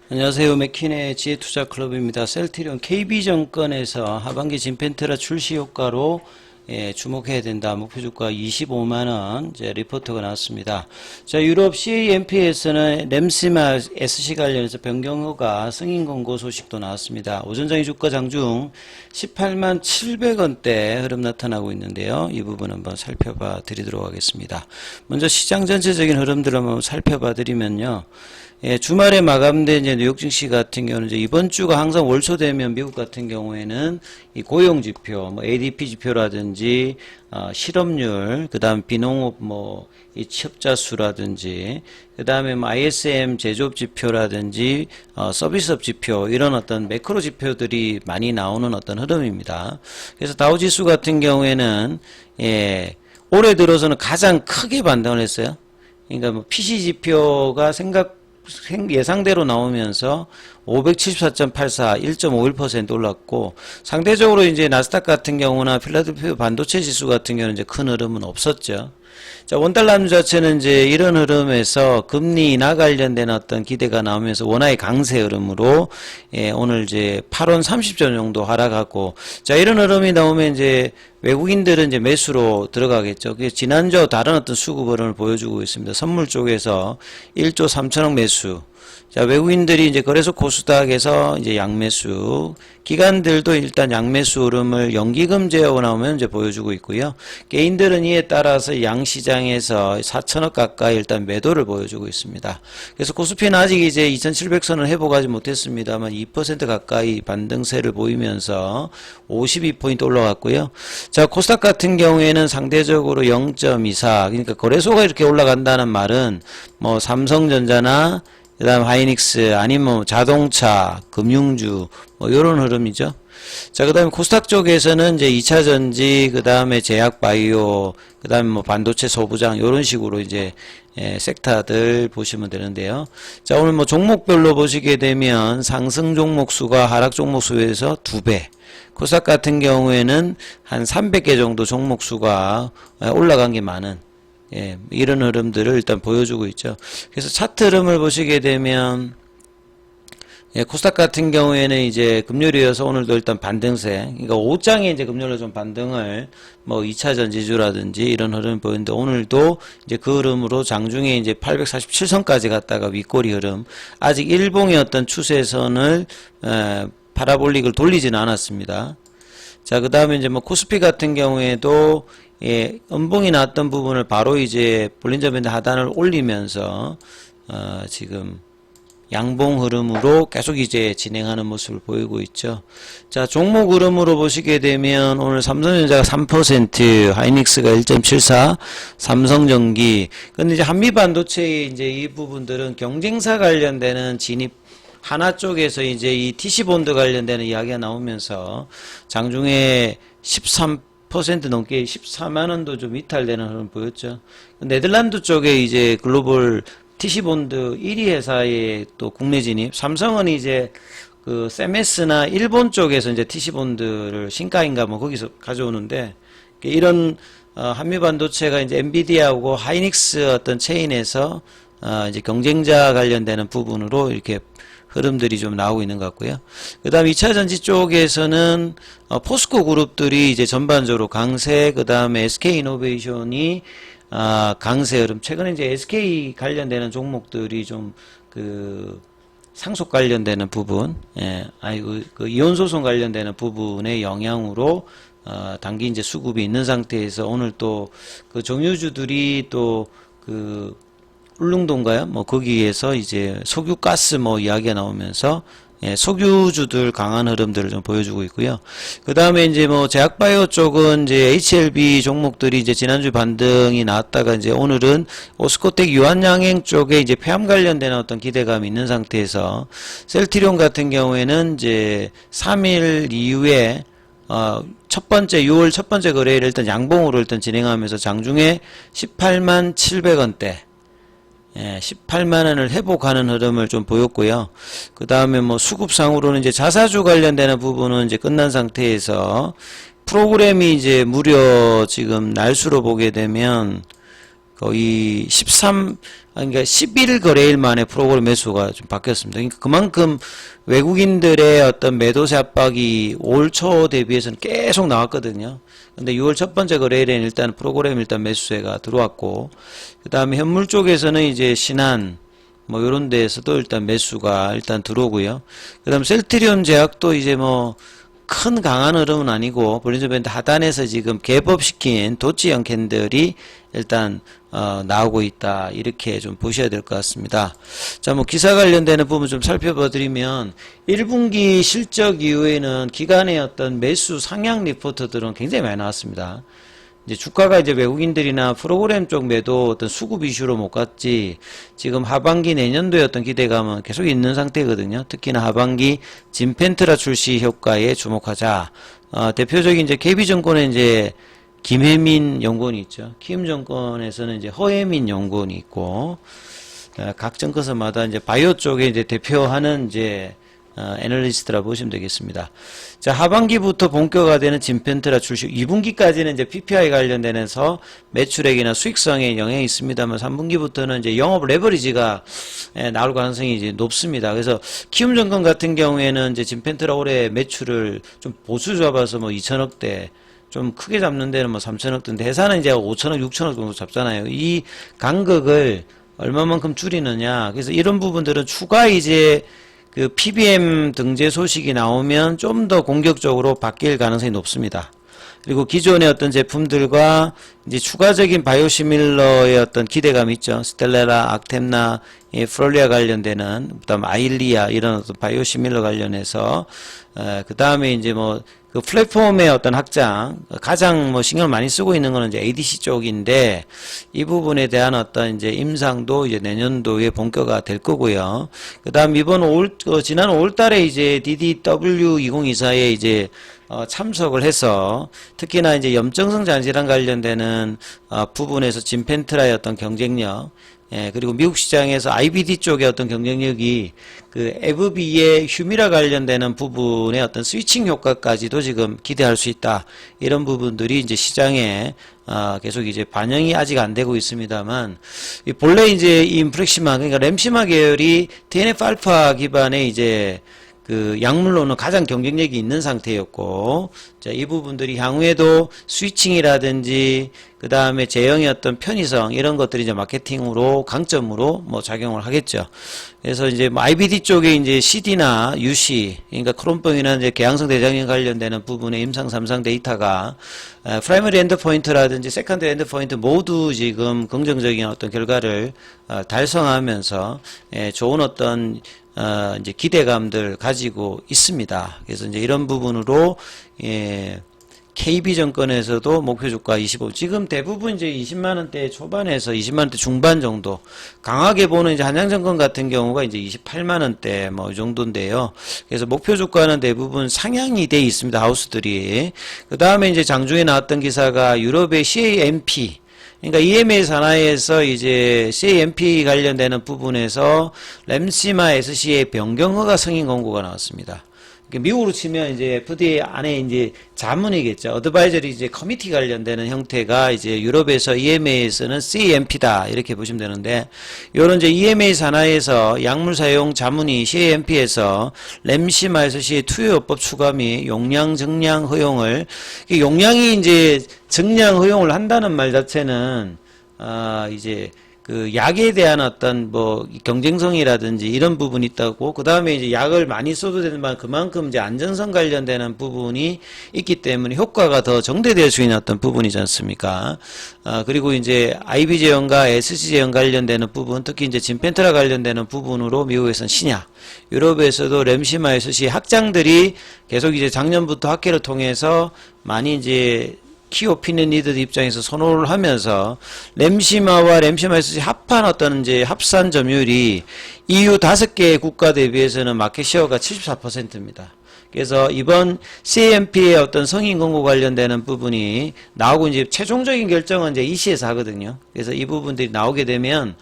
안녕하세요. 맥킨의 지혜투자클럽입니다. 셀트리온 KB증권에서 하반기 진펜테라 출시 효과로 주목해야 된다. 목표주가 25만원 이제 리포트가 나왔습니다. 자, 유럽 CAMP에서는 램시마 SC 관련해서 변경허가 승인 권고 소식도 나왔습니다. 오전장의 주가 장중 18만 700원대 흐름 나타나고 있는데요. 이 부분 한번 살펴봐 드리도록 하겠습니다. 먼저 시장 전체적인 흐름들을 한번 살펴봐 드리면요. 주말에 마감된 이제 뉴욕 증시 같은 경우는 이제 이번 주가 항상 월초 되면 미국 같은 경우에는 이 고용 지표, 뭐 ADP 지표라든지 실업률, 그다음 비농업 이 취업자 수라든지, 그다음에 뭐 ISM 제조업 지표라든지 서비스업 지표 이런 어떤 매크로 지표들이 많이 나오는 어떤 흐름입니다. 그래서 다우 지수 같은 경우에는 올해 들어서는 가장 크게 반등을 했어요. 그러니까 뭐 PC 지표가 예상대로 나오면서 574.84, 1.51% 올랐고, 상대적으로 이제 나스닥 같은 경우나 필라델피아 반도체 지수 같은 경우는 이제 큰 흐름은 없었죠. 자, 원달러 환율 자체는 이제 이런 흐름에서 금리 인하 관련된 어떤 기대가 나오면서 원화의 강세 흐름으로 오늘 이제 8원 30전 정도 하락하고, 자, 이런 흐름이 나오면 이제 외국인들은 이제 매수로 들어가겠죠. 그게 지난주 다른 어떤 수급 흐름을 보여주고 있습니다. 선물 쪽에서 1조 3천억 매수. 자, 외국인들이 이제 거래소 코스닥에서 이제 양매수, 기관들도 일단 양매수 흐름을 연기금제하고 나오면 이제 보여주고 있고요. 개인들은 이에 따라서 양시장에서 4천억 가까이 일단 매도를 보여주고 있습니다. 그래서 코스피는 아직 이제 2700선을 회복하지 못했습니다만 2% 가까이 반등세를 보이면서 52포인트 올라갔고요. 자, 코스닥 같은 경우에는 상대적으로 0.24, 그러니까 거래소가 이렇게 올라간다는 말은 뭐 삼성전자나 그 다음 하이닉스 아니면 뭐 자동차, 금융주 뭐 요런 흐름이죠. 자, 그 다음에 코스닥 쪽에서는 이제 2차전지, 그 다음에 제약바이오, 그 다음에 뭐 반도체 소부장 요런 식으로 이제 섹터들 보시면 되는데요. 자, 오늘 뭐 종목별로 보시게 되면 상승 종목 수가 하락 종목 수에서 2배, 코스닥 같은 경우에는 한 300개 정도 종목 수가 올라간 게 많은 이런 흐름들을 일단 보여주고 있죠. 그래서 차트 흐름을 보시게 되면 코스닥 같은 경우에는 이제 금요일이어서 오늘도 일단 반등세, 그러니까 5장에 이제 금요일로 좀 반등을 뭐 2차 전지주라든지 이런 흐름을 보이는데 오늘도 이제 그 흐름으로 장중에 이제 847선까지 갔다가 윗꼬리 흐름, 아직 일봉의 어떤 추세선을 파라볼릭을 돌리지는 않았습니다. 자, 그 다음에 이제 뭐 코스피 같은 경우에도 음봉이 났던 부분을 바로 이제 볼린저 밴드 하단을 올리면서 지금 양봉 흐름으로 계속 이제 진행하는 모습을 보이고 있죠. 자, 종목 흐름으로 보시게 되면 오늘 삼성전자가 3%, 하이닉스가 1.74, 삼성전기. 근데 이제 한미반도체의 이제 이 부분들은 경쟁사 관련되는 진입 하나 쪽에서 이제 이 TC본드 관련되는 이야기가 나오면서 장중에 13% 넘게 14만원도 좀 이탈되는 흐름 보였죠. 네덜란드 쪽에 이제 글로벌 TC본드 1위 회사의 또 국내 진입, 삼성은 이제 그 세메스나 일본 쪽에서 이제 TC본드를 신가인가 뭐 거기서 가져오는데, 이런 한미반도체가 이제 엔비디아하고 하이닉스 어떤 체인에서 이제 경쟁자 관련되는 부분으로 이렇게 흐름들이 좀 나오고 있는 것 같고요. 그 다음 2차 전지 쪽에서는 포스코 그룹들이 이제 전반적으로 강세, 그 다음에 SK 이노베이션이 강세 흐름. 최근에 이제 SK 관련되는 종목들이 좀 상속 관련되는 부분, 그 이혼 소송 관련되는 부분의 영향으로 단기 이제 수급이 있는 상태에서 오늘 또 그 정유주들이 또 울릉도인가요? 뭐 거기에서 이제 석유가스 뭐 이야기가 나오면서 석유주들 강한 흐름들을 좀 보여주고 있고요. 그 다음에 이제 뭐 제약바이오 쪽은 이제 HLB 종목들이 이제 지난주 반등이 나왔다가 이제 오늘은 오스코텍 유한양행 쪽에 이제 폐암 관련되는 어떤 기대감이 있는 상태에서 셀트리온 같은 경우에는 이제 3일 이후에 첫 번째 6월 첫 번째 거래일을 일단 양봉으로 일단 진행하면서 장중에 18만 700원대 18만원을 회복하는 흐름을 좀 보였고요. 그 다음에 뭐 수급상으로는 이제 자사주 관련되는 부분은 이제 끝난 상태에서 프로그램이 이제 무려 지금 날수로 보게 되면 거의 그러니까 11 거래일 만에 프로그램 매수가 좀 바뀌었습니다. 그러니까 그만큼 외국인들의 어떤 매도세 압박이 올 초 대비해서는 계속 나왔거든요. 근데 6월 첫 번째 거래일에는 일단 프로그램 일단 매수세가 들어왔고, 그 다음에 현물 쪽에서는 이제 신한, 뭐 요런 데에서도 일단 매수가 일단 들어오고요. 그 다음 셀트리온 제약도 이제 뭐 큰 강한 흐름은 아니고 볼린저 밴드 하단에서 지금 갭업시킨 도치형 캔들이 일단 나오고 있다, 이렇게 좀 보셔야 될 것 같습니다. 자, 뭐 기사 관련되는 부분 좀 살펴봐 드리면 1분기 실적 이후에는 기관의 어떤 매수 상향 리포트들은 굉장히 많이 나왔습니다. 이제 주가가 이제 외국인들이나 프로그램 쪽 매도 어떤 수급 이슈로 못 갔지, 지금 하반기 내년도의 어떤 기대감은 계속 있는 상태거든요. 특히나 하반기 진펜트라 출시 효과에 주목하자. 대표적인 이제 KB증권에 이제 김혜민 연구원이 있죠. 키움증권에서는 이제 허혜민 연구원이 있고, 각 증권사마다 이제 바이오 쪽에 이제 대표하는 이제 애널리스트라 보시면 되겠습니다. 자, 하반기부터 본격화되는 진펜트라 출시, 2분기까지는 이제 PPI 관련돼서 매출액이나 수익성에 영향이 있습니다만 3분기부터는 이제 영업 레버리지가 나올 가능성이 이제 높습니다. 그래서 키움증권 같은 경우에는 이제 진펜트라 올해 매출을 좀 보수 잡아서 뭐 2천억대, 좀 크게 잡는 데는 뭐 3천억대, 대사는 이제 5천억, 6천억 정도 잡잖아요. 이 간극을 얼마만큼 줄이느냐. 그래서 이런 부분들은 추가 이제 그 PBM 등재 소식이 나오면 좀 더 공격적으로 바뀔 가능성이 높습니다. 그리고 기존의 어떤 제품들과 이제 추가적인 바이오시밀러의 어떤 기대감이 있죠. 스텔라라, 악템나, 프롤리아 관련되는, 그다음 아일리아 이런 어떤 바이오시밀러 관련해서, 그 다음에 이제 뭐 그 플랫폼의 어떤 확장, 가장 뭐 신경을 많이 쓰고 있는 거는 이제 ADC 쪽인데, 이 부분에 대한 어떤 이제 임상도 이제 내년도에 본격화 될 거고요. 그 다음 지난 5월 달에 이제 DDW 2024에 이제 참석을 해서 특히나 이제 염증성 잔질환 관련되는 부분에서 진펜트라의 어떤 경쟁력, 그리고 미국 시장에서 IBD 쪽의 어떤 경쟁력이 그 에브비의 휴미라 관련되는 부분의 어떤 스위칭 효과까지도 지금 기대할 수 있다. 이런 부분들이 이제 시장에 계속 이제 반영이 아직 안 되고 있습니다만, 본래 이제 이 인프렉시마, 그러니까 램시마 계열이 TNF-알파 기반의 이제 그 약물로는 가장 경쟁력이 있는 상태였고, 자, 이 부분들이 향후에도 스위칭이라든지 그 다음에 제형의 어떤 편의성 이런 것들이 이제 마케팅으로 강점으로 뭐 작용을 하겠죠. 그래서 이제 뭐 IBD 쪽에 이제 CD나 UC, 그러니까 크론병이나 이제 개양성 대장염 관련되는 부분의 임상 3상 데이터가 프라이머리 엔드포인트라든지 세컨더리 엔드포인트 모두 지금 긍정적인 어떤 결과를 달성하면서 좋은 어떤 이제 기대감들 가지고 있습니다. 그래서 이제 이런 부분으로, KB증권에서도 목표주가 25, 지금 대부분 이제 20만원대 초반에서 20만원대 중반 정도, 강하게 보는 이제 한양증권 같은 경우가 이제 28만원대 뭐 이 정도인데요. 그래서 목표주가는 대부분 상향이 돼 있습니다. 하우스들이. 그 다음에 이제 장중에 나왔던 기사가 유럽의 CAMP, 그러니까 EMA 산하에서 이제 CAMP 관련되는 부분에서 램시마 SC의 변경허가 승인 권고가 나왔습니다. 미국으로 치면 이제 FDA 안에 이제 자문이겠죠. 어드바이저리 이제 커미티 관련되는 형태가 이제 유럽에서 EMA에서는 CAMP다 이렇게 보시면 되는데, 요런 이제 EMA 산하에서 약물 사용 자문이 CAMP에서 램시마 SC의 투여요법 추가 및 용량 증량 허용을, 용량이 이제 증량 허용을 한다는 말 자체는 이제 그 약에 대한 어떤 뭐 경쟁성이라든지 이런 부분이 있다고, 그 다음에 이제 약을 많이 써도 되는 만 그만큼 이제 안전성 관련되는 부분이 있기 때문에 효과가 더 정대될 수 있는 어떤 부분이지 않습니까? 그리고 이제 IB 제형과 SC 제형 관련되는 부분, 특히 이제 진펜트라 관련되는 부분으로 미국에서는 신약, 유럽에서도 램시마 SC 확장들이 계속 이제 작년부터 학회를 통해서 많이 이제 키오피니언 리더들 입장에서 선호를 하면서 램시마와 램시마 SC 합한 어떤 이제 합산 점유율이 EU 5개 국가 대비해서는 마켓 시어가 74%입니다. 그래서 이번 CAMP의 어떤 성인 권고 관련되는 부분이 나오고 이제 최종적인 결정은 이제 EC에서 하거든요. 그래서 이 부분들이 나오게 되면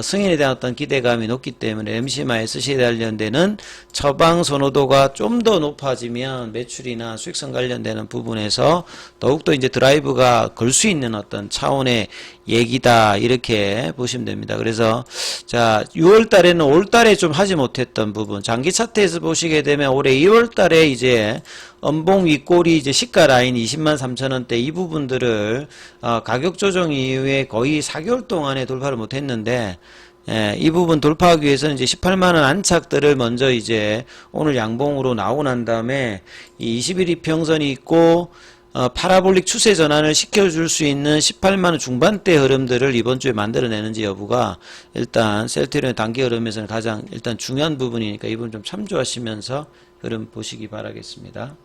승인에 대한 어떤 기대감이 높기 때문에 MC마 SC에 관련되는 처방 선호도가 좀 더 높아지면 매출이나 수익성 관련되는 부분에서 더욱더 이제 드라이브가 걸 수 있는 어떤 차원의 얘기다 이렇게 보시면 됩니다. 그래서 자 6월 달에는 올 달에 좀 하지 못했던 부분 장기 차트에서 보시게 되면 올해 2월 달에 이제 엄봉 윗골이 이제 시가 라인 203,000원대 이 부분들을 가격 조정 이후에 거의 4개월 동안에 돌파를 못했는데 이 부분 돌파하기 위해서는 이제 18만원 안착들을 먼저 이제 오늘 양봉으로 나오고 난 다음에 이 21 이평선이 있고 파라볼릭 추세 전환을 시켜줄 수 있는 18만원 중반대 흐름들을 이번 주에 만들어내는지 여부가 일단 셀트리온의 단기 흐름에서는 가장 일단 중요한 부분이니까 이 부분 좀 참조하시면서 흐름 보시기 바라겠습니다.